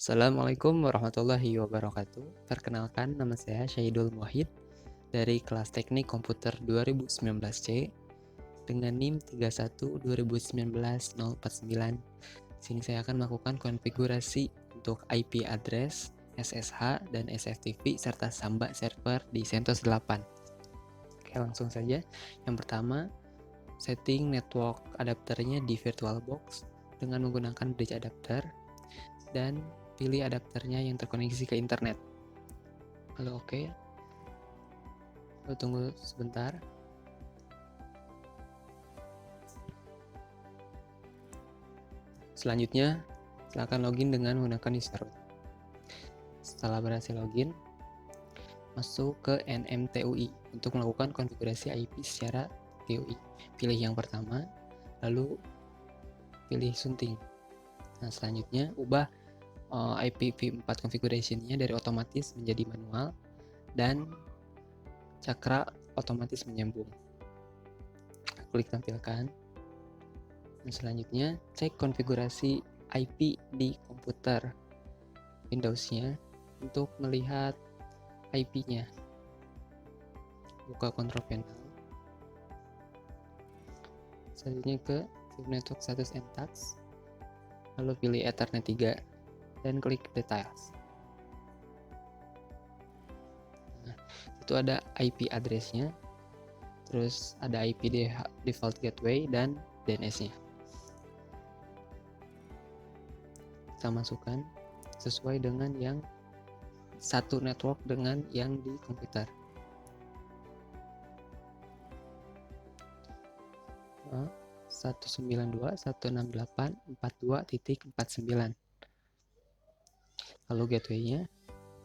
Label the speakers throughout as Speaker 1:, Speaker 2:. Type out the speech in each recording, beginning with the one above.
Speaker 1: Assalamualaikum warahmatullahi wabarakatuh. Perkenalkan, nama saya Syahidul Muwahhid dari kelas Teknik Komputer 2019C dengan NIM 312190049. Sini saya akan melakukan konfigurasi untuk IP address, SSH, dan SFTP serta Samba server di CentOS 8. Oke, langsung saja. Yang pertama, setting network adapternya di VirtualBox dengan menggunakan bridge adapter dan pilih adapternya yang terkoneksi ke internet. Lalu oke. Lalu tunggu sebentar. Selanjutnya, silakan login dengan menggunakan user root. Setelah berhasil login, masuk ke NMTUI untuk melakukan konfigurasi IP secara TUI. Pilih yang pertama, lalu pilih sunting. Nah, selanjutnya ubah IPv4 configuration-nya dari otomatis menjadi manual dan cakra otomatis menyambung. Klik tampilkan. Dan selanjutnya cek konfigurasi IP di komputer Windows-nya untuk melihat IP-nya. Buka control panel. Selanjutnya ke View Network Status and Tags. Lalu pilih Ethernet 3 dan klik Details. Nah, itu ada IP address-nya, terus ada IP default gateway dan DNS-nya. Kita masukkan sesuai dengan yang satu network dengan yang di komputer. Nah, 192.168.42.49. Lalu gateway-nya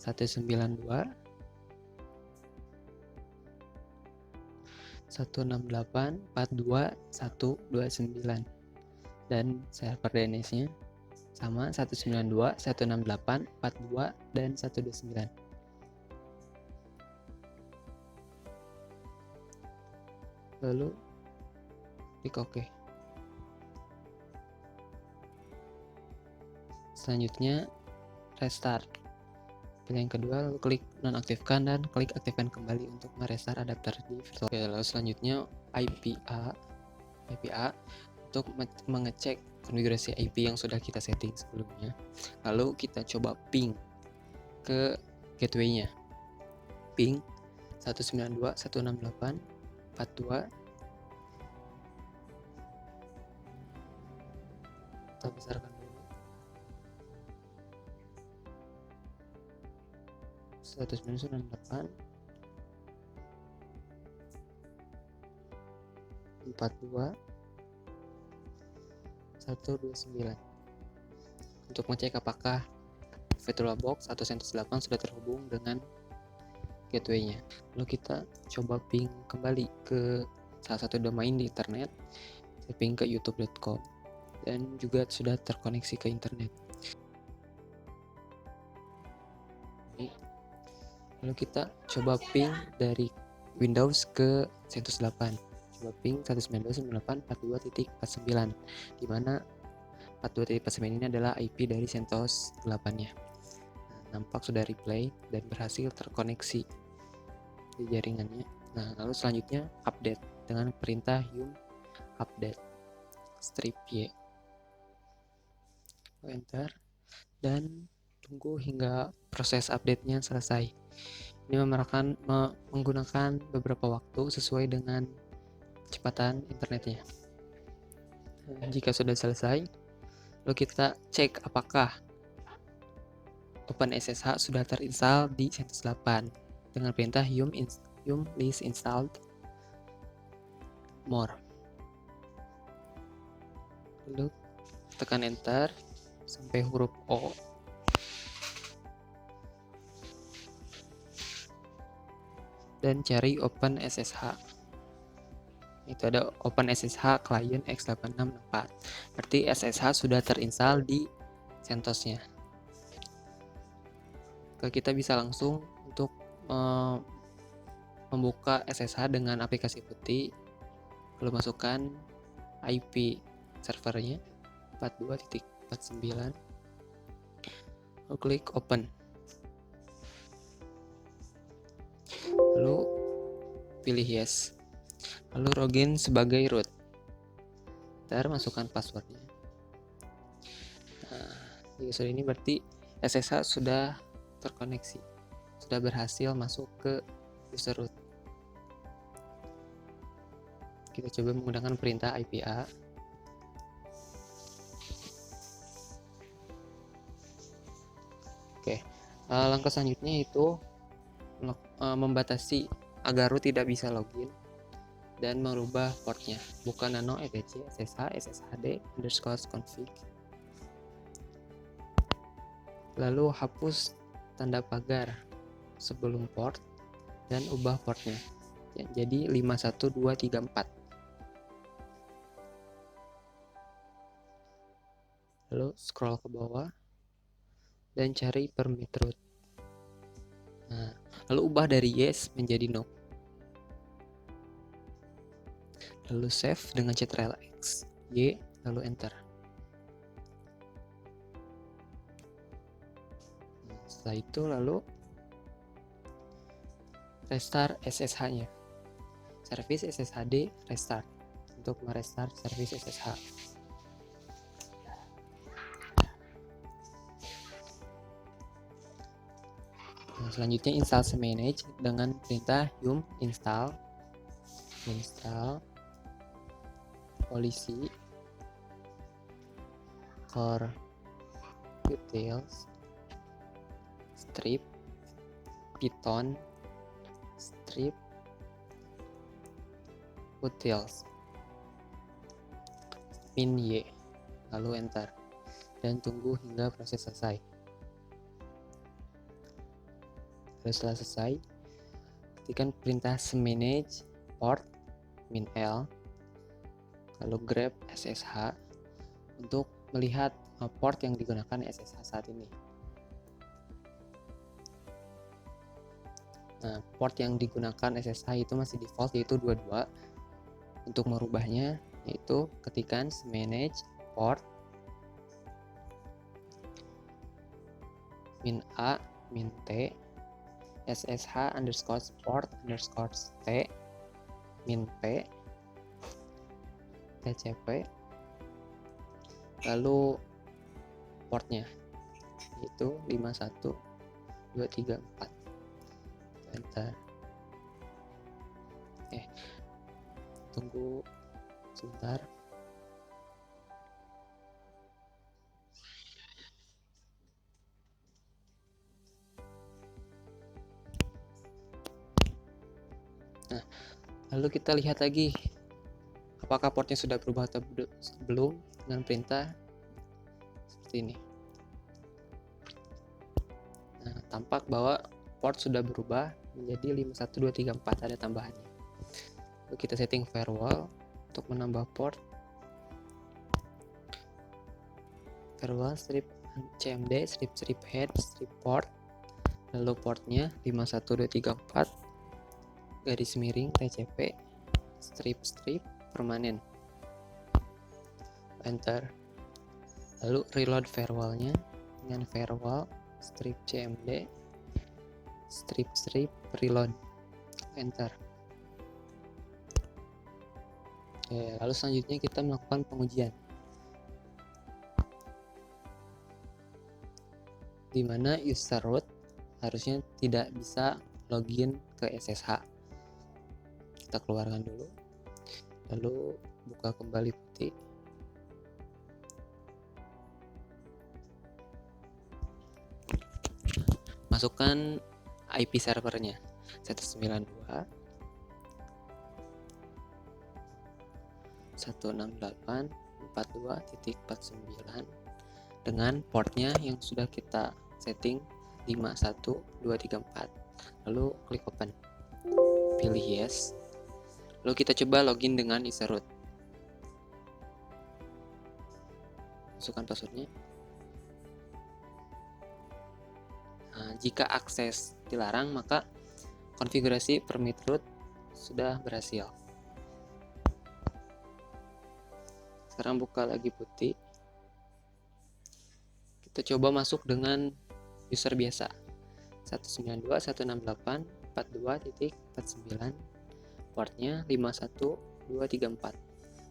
Speaker 1: 192.168.42.129 dan server DNS-nya sama 192.168.42 dan 129. Lalu klik OK. Selanjutnya restart. Pilih yang kedua, lalu klik nonaktifkan dan klik aktifkan kembali untuk merestart adapter di virtual. Oke, lalu selanjutnya IPA untuk mengecek konfigurasi IP yang sudah kita setting sebelumnya. Lalu kita coba ping ke gateway-nya. Ping 192.168.42. Kita besarkan dulu. 192.168.42.129 untuk mengecek apakah VirtualBox atau CentOS 8 sudah terhubung dengan gateway-nya. Lalu kita coba ping kembali ke salah satu domain di internet. Saya ping ke youtube.com dan juga sudah terkoneksi ke internet. Lalu kita coba ping dari Windows ke CentOS 8. Coba ping 192.168.42.49, di mana 42.49 ini adalah IP dari CentOS 8-nya. Nah, nampak sudah replay dan berhasil terkoneksi di jaringannya. Nah, lalu selanjutnya update dengan perintah yum update strip y. Enter dan tunggu hingga proses update-nya selesai. Ini menggunakan beberapa waktu sesuai dengan kecepatan internetnya. Jika sudah selesai, lalu kita cek apakah OpenSSH sudah terinstall di CentOS 8 dengan perintah yum list installed more. Lalu tekan enter sampai huruf O. Dan cari OpenSSH. Itu ada OpenSSH client x8664. Berarti SSH sudah terinstall di CentOS-nya. Kita bisa langsung untuk membuka SSH dengan aplikasi putih. Lalu masukkan IP servernya 42.49. lalu klik open, lalu pilih yes, lalu login sebagai root. Ntar masukkan passwordnya. Nah, user ini berarti SSH sudah terkoneksi, sudah berhasil masuk ke user root. Kita coba menggunakan perintah IPA. Oke, langkah selanjutnya itu membatasi agar root tidak bisa login dan merubah portnya. Buka nano etc ssh sshd _config, lalu hapus tanda pagar sebelum port dan ubah portnya jadi 51234. Lalu scroll ke bawah dan cari permit root. Nah, lalu ubah dari yes menjadi no. Lalu save dengan Ctrl X, Y, lalu enter. Nah, setelah itu lalu restart SSH-nya. Service SSHD restart untuk merestart service SSH. Nah, selanjutnya install cmanage dengan perintah yum install policy core utils strip python strip utils min y, lalu enter dan tunggu hingga proses selesai. Lalu setelah selesai, ketikkan perintah cmanage port min l, lalu grab SSH untuk melihat port yang digunakan SSH saat ini. Nah, port yang digunakan SSH itu masih default yaitu 22. Untuk merubahnya yaitu ketikkan cmanage port min a min t ssh underscore port underscore t min p tcp, lalu portnya yaitu 51234. Enter. Tunggu sebentar. Nah, lalu kita lihat lagi apakah portnya sudah berubah atau belum dengan perintah seperti ini. Nah, tampak bahwa port sudah berubah menjadi 51234, ada tambahannya. Lalu kita setting firewall untuk menambah port. Firewall strip cmd strip head strip port, lalu portnya 51234 garis miring tcp strip permanen. Enter. Lalu reload firewallnya dengan firewall strip cmd strip reload. Enter. Oke, lalu selanjutnya kita melakukan pengujian, di mana user root harusnya tidak bisa login ke SSH. Kita keluarkan dulu, lalu buka kembali putih. Masukkan IP servernya 192.168.42.49 dengan portnya yang sudah kita setting 51234. Lalu klik open, pilih yes, lalu kita coba login dengan user root. Masukkan passwordnya. Nah, jika akses dilarang maka konfigurasi permit root sudah berhasil. Sekarang buka lagi putih. Kita coba masuk dengan user biasa 192.168.42.49, portnya 51234.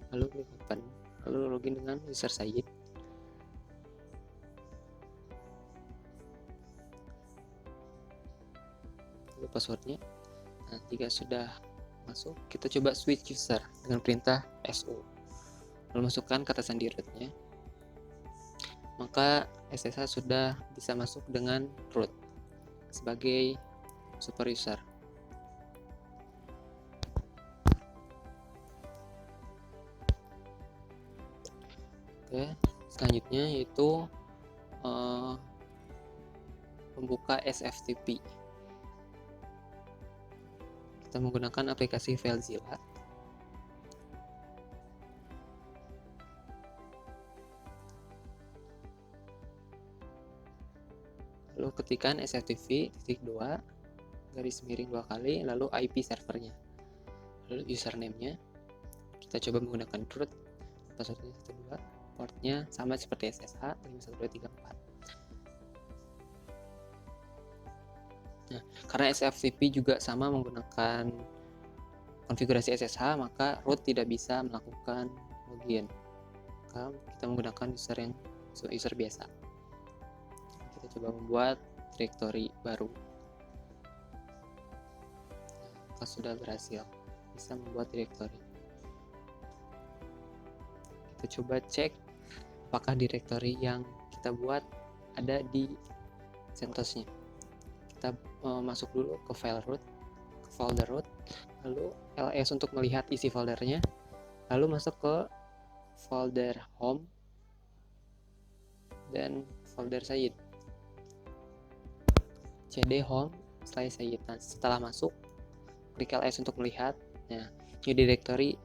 Speaker 1: Lalu klik open, lalu login dengan user Said. Lalu passwordnya. Nah, jika sudah masuk, kita coba switch user dengan perintah su. Lalu masukkan kata sandi rootnya. Maka SSH sudah bisa masuk dengan root sebagai super user. Oke, selanjutnya yaitu membuka SFTP. Kita menggunakan aplikasi FileZilla. Lalu ketikkan sftp:2 garis miring 2 kali, lalu IP servernya, lalu username-nya. Kita coba menggunakan root, passwordnya 12, portnya sama seperti SSH 51234. Nah, karena SFTP juga sama menggunakan konfigurasi SSH, maka root tidak bisa melakukan login. Maka kita menggunakan user biasa. Kita coba membuat directory baru. Maka sudah berhasil, bisa membuat directory. Kita coba cek apakah directory yang kita buat ada di CentOS-nya. Kita masuk dulu ke file root, ke folder root, lalu ls untuk melihat isi foldernya, lalu masuk ke folder home dan folder Said, cd home /Said. Nah, setelah masuk, klik ls untuk melihat. Nah, new directory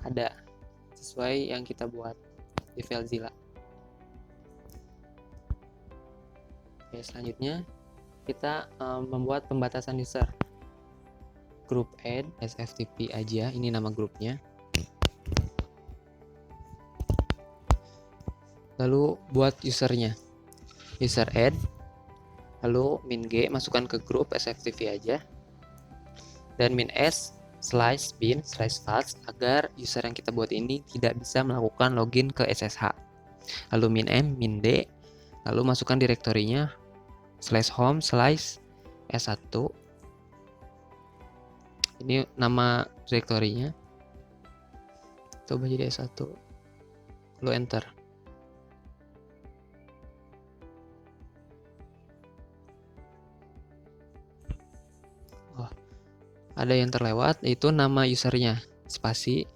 Speaker 1: ada sesuai yang kita buat di FileZilla. Oke, selanjutnya kita membuat pembatasan user. Group add SFTP aja, ini nama grupnya. Lalu buat usernya, user add, lalu min g masukkan ke grup SFTP aja, dan min s /bin/fast agar user yang kita buat ini tidak bisa melakukan login ke SSH. Lalu min m, min d, lalu masukkan direktorinya /home/s1. Ini nama direktorinya, coba jadi S1, lalu enter. Oh, ada yang terlewat, yaitu nama usernya, spasi,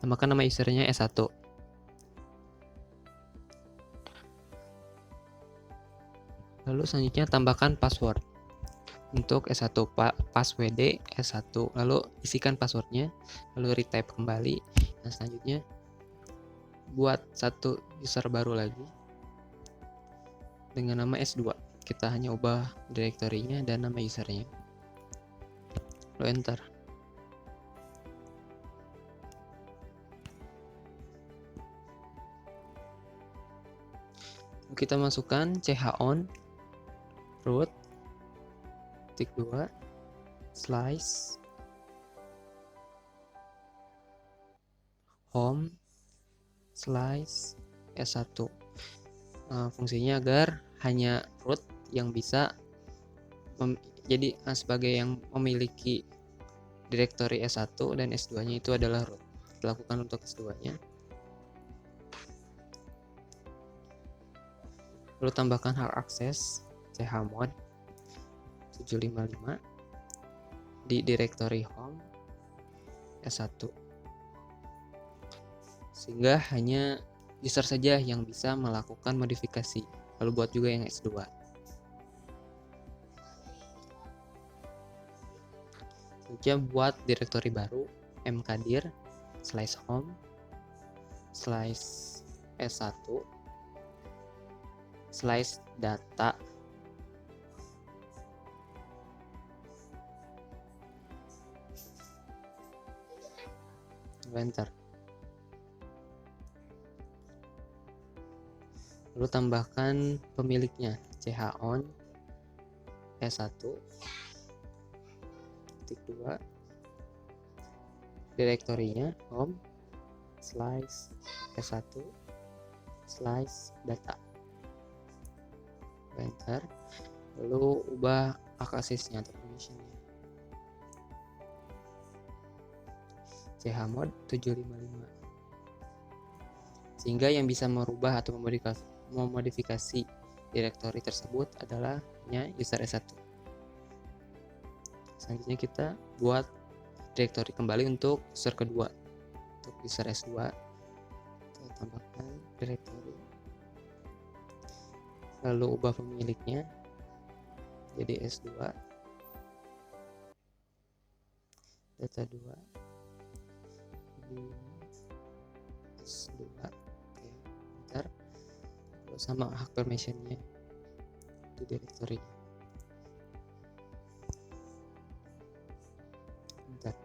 Speaker 1: namakan nama usernya S1. Lalu selanjutnya tambahkan password untuk S1, passwd S1, lalu isikan passwordnya, lalu retype kembali. Nah, selanjutnya buat satu user baru lagi dengan nama S2. Kita hanya ubah direktorinya dan nama usernya, lalu enter. Kita masukkan chown root /2 /home/s1. Fungsinya agar hanya root yang bisa jadi sebagai yang memiliki direktori S1 dan S2 nya itu adalah root. Kita lakukan untuk S2 nya, lalu tambahkan hard access chmod 755 di direktori home S1, sehingga hanya user saja yang bisa melakukan modifikasi. Lalu buat juga yang S2. Selanjutnya buat direktori baru mkdir /home/s1/data enter. Lalu tambahkan pemiliknya, chon s1 titik 2 direktorinya home slice s1 slice data, enter, lalu ubah aksesnya atau permissionnya chmod 755, sehingga yang bisa merubah atau memodifikasi direktori tersebut adalah user S1. Selanjutnya kita buat direktori kembali untuk user kedua. Untuk user S2 kita tambahkan direktori, lalu ubah pemiliknya jadi S2 data 2 di S2, oke, bentar, lalu sama hak permissionnya di direktori, bentar.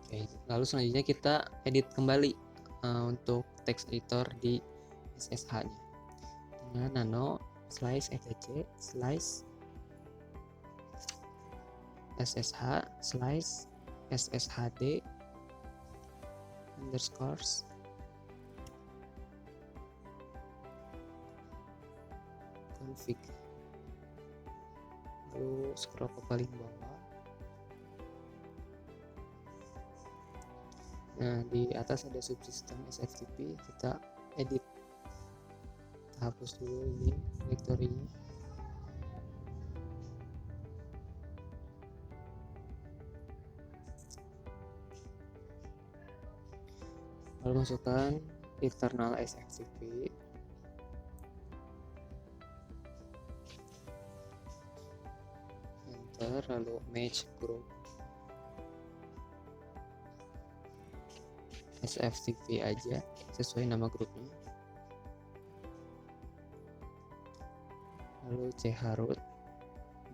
Speaker 1: Oke, lalu selanjutnya kita edit kembali untuk text editor di SSH-nya dengan nano slice etc slice ssh slice sshd underscores config, lalu scroll ke paling bawah. Nah, di atas ada subsystem SFTP, kita edit, kita hapus dulu ini direktorinya, lalu masukkan internal SFTP, enter, lalu match group SFTP aja sesuai nama grupnya, lalu chroot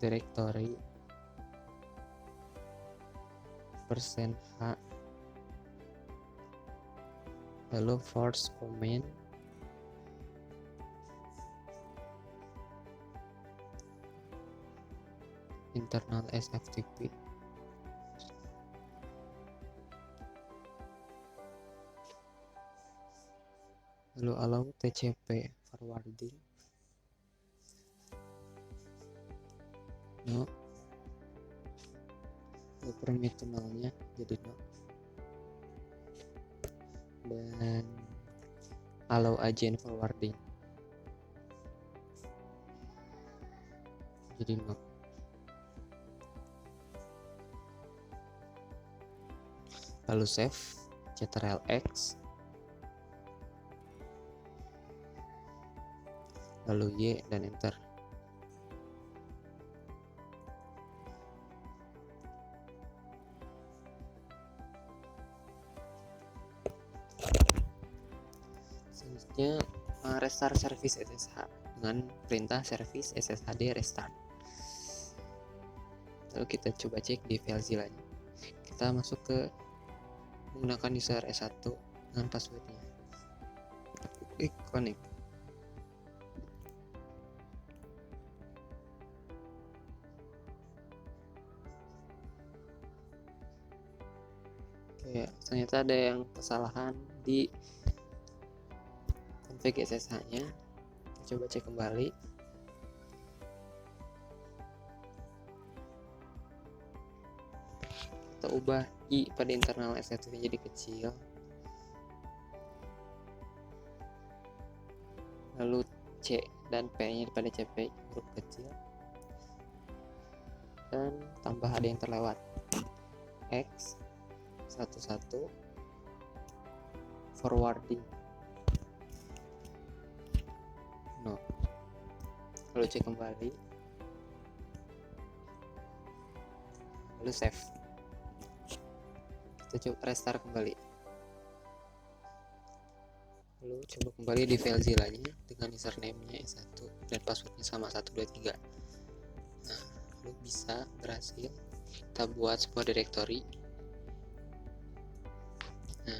Speaker 1: directory %h, lalu force command internal SFTP, lalu allow TCP forwarding, no, lalu permit tunnelnya jadi no, dan allow agent forwarding jadi no. Lalu save ctrl-x, lalu Y dan enter. Selanjutnya restart service SSH dengan perintah service sshd restart. Lalu kita coba cek di FileZilla-nya. Kita masuk ke menggunakan user S1 dengan passwordnya, klik connect. Oke, ternyata ada yang kesalahan di config SSH-nya. Kita coba cek kembali. Kita ubah I pada internal SFTP jadi kecil, lalu C dan P nya pada CP huruf kecil, dan tambah ada yang terlewat, X 11 forwarding no, lalu cek kembali, lalu save. Kita coba restart kembali, lalu coba kembali di FileZilla-nya dengan username-nya S1 dan passwordnya sama 123. Nah, lalu bisa berhasil kita buat sebuah directory. Nah,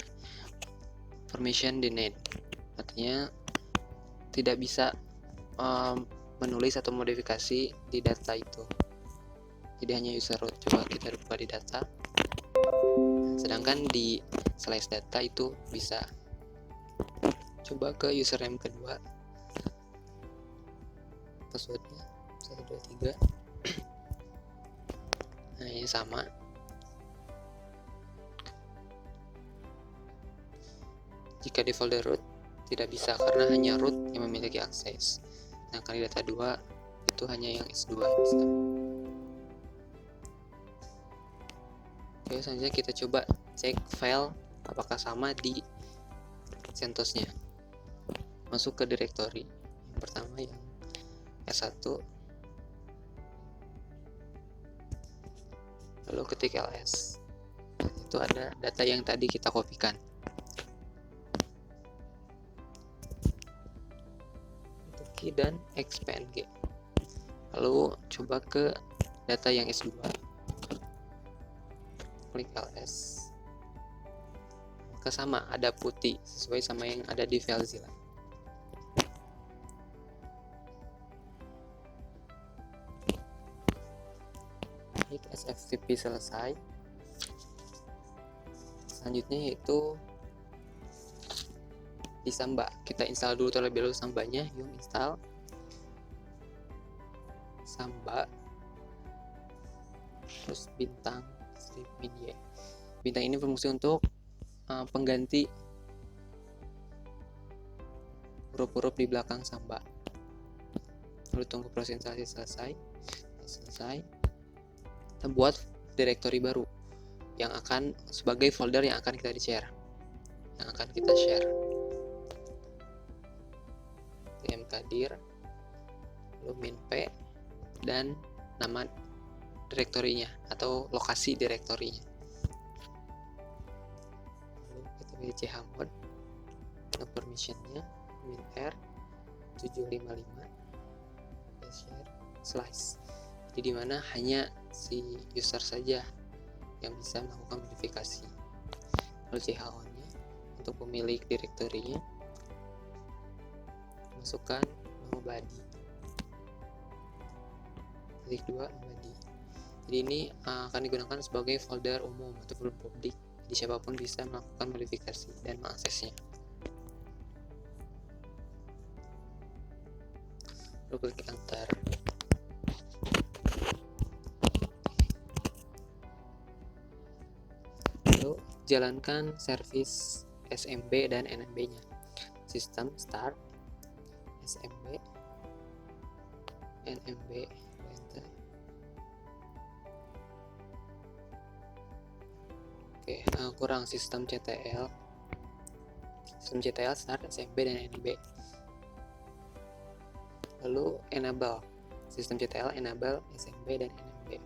Speaker 1: permission denied, artinya tidak bisa menulis atau modifikasi di data itu. Jadi hanya user root. Coba kita buka di data. Sedangkan di slice data itu bisa. Coba ke username kedua. Passwordnya 123. Nah, ini sama. Jika di folder root tidak bisa karena hanya root yang memiliki akses. Nah, di data 2 itu hanya yang S2 yang bisa. Oke, selanjutnya kita coba cek file apakah sama di CentOS-nya. Masuk ke directory. Yang pertama yang S1. Lalu ketik ls. Itu ada data yang tadi kita kopikan. Key dan xpng. Lalu coba ke data yang S2. Klik ls. Maka sama, ada putih sesuai sama yang ada di FileZilla. Klik SFTP selesai. Selanjutnya yaitu di Samba. Kita install dulu terlebih dahulu Sambanya. Yuk install Samba, terus bintang strip-in-y. Bintang ini berfungsi untuk pengganti huruf-huruf di belakang Samba. Lalu tunggu proses instalasi selesai. Kita buat directory baru yang akan sebagai folder yang akan kita share. Mkdir, lalu minp, dan nama direktorinya atau lokasi direktorinya. Lalu kita pilih chmod, untuk permissionnya minr 755 share slice. Jadi dimana hanya si user saja yang bisa melakukan modifikasi. Lalu chon-nya untuk pemilik direktorinya, masukkan nama body. Titik 2 nama body. Jadi ini akan digunakan sebagai folder umum atau folder publik. Jadi siapapun bisa melakukan modifikasi dan mengaksesnya. Lalu klik enter. Lalu jalankan service SMB dan NMB-nya. System start SMB NMB enter. Oke, kurang sistem CTL start SMB dan NMB. Lalu enable sistem CTL, enable SMB dan NMB.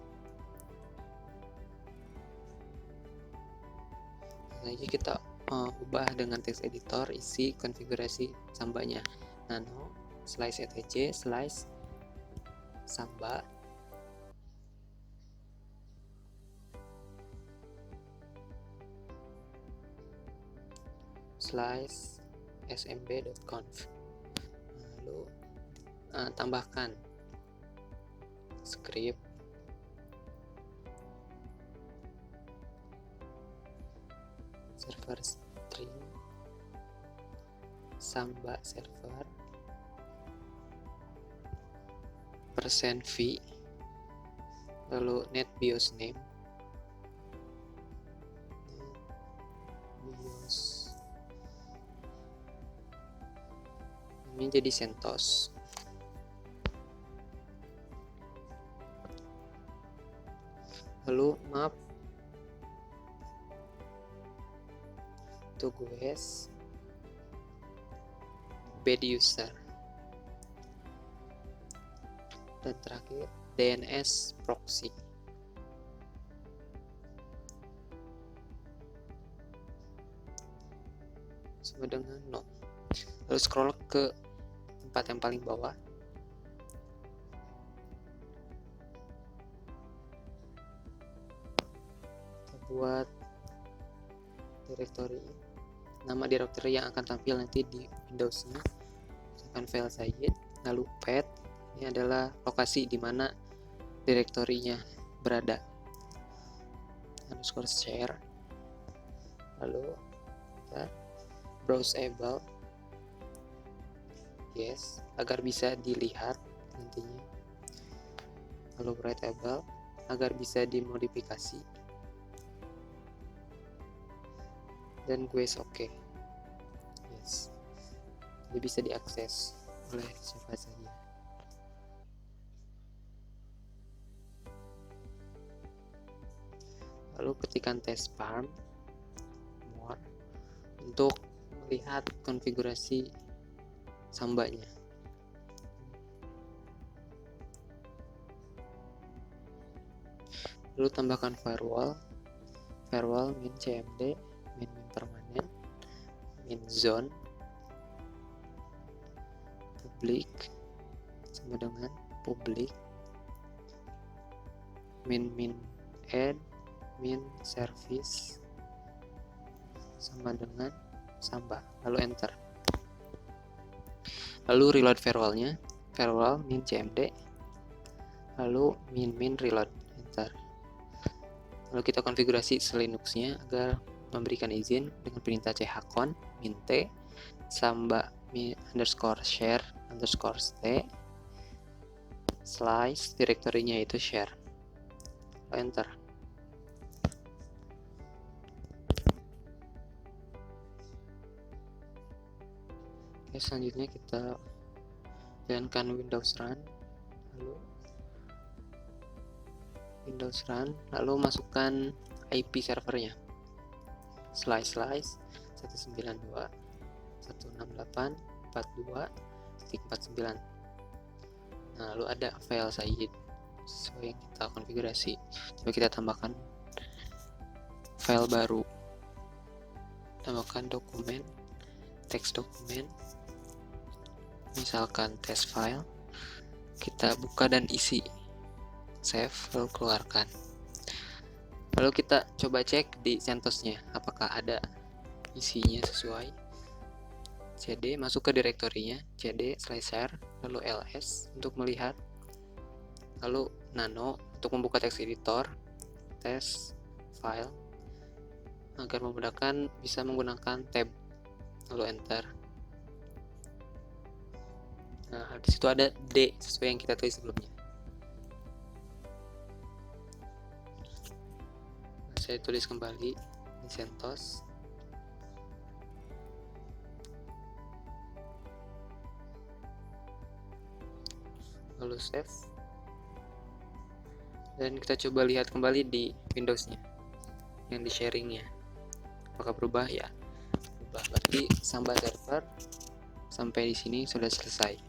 Speaker 1: Lagi kita ubah dengan text editor isi konfigurasi sambanya. Nano slice etc slice samba slice smb.conf. Lalu tambahkan script server string samba server %v, lalu net BIOS name, BIOS ini jadi CentOS. Lalu map to GUES bad user, dan terakhir DNS proxy. Sama dengan no. Lalu scroll ke tempat yang paling bawah. Kita buat directory nama directory yang akan tampil nanti di Windows-nya. Misalkan file Sayyid, lalu path, ini adalah lokasi di mana direktorinya berada. Underscore share, lalu kita browseable, yes, agar bisa dilihat nantinya. Lalu writable, agar bisa dimodifikasi, dan guys oke, yes, jadi bisa diakses oleh siapa saja. Lalu ketikkan taskbar more untuk melihat konfigurasi Sambanya. Lalu tambahkan firewall min cmd, min permanen, min zone, public sama dengan public, min add, min service sama dengan Samba, lalu enter. Lalu reload firewallnya, firewall min cmd, lalu min reload, enter. Lalu kita konfigurasi Linux-nya agar memberikan izin dengan perintah chcon min t samba _share _t slice direktorinya itu share, lalu enter. Oke, selanjutnya kita jalankan Windows Run, lalu masukkan IP servernya slice 192.168.42.49. Nah, lalu ada file Sayyid sesuai yang kita konfigurasi. Coba kita tambahkan file baru, tambahkan dokumen, teks dokumen, misalkan test file, kita buka dan isi, save, lalu keluarkan. Lalu kita coba cek di CentOS-nya apakah ada isinya sesuai. cd masuk ke direktorinya, cd/share, lalu ls untuk melihat, lalu nano untuk membuka teks editor, test file agar memudahkan bisa menggunakan tab, lalu enter. Nah, di situ ada D sesuai yang kita tulis sebelumnya. Saya tulis kembali di CentOS. Lalu save. Dan kita coba lihat kembali di Windows-nya yang di sharing-nya. Apakah berubah? Ya, berubah. Berarti Samba server sampai di sini sudah selesai.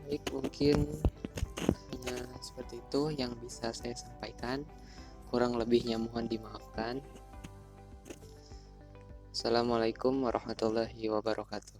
Speaker 1: Baik, mungkin seperti itu yang bisa saya sampaikan, kurang lebihnya mohon dimaafkan. Assalamualaikum warahmatullahi wabarakatuh.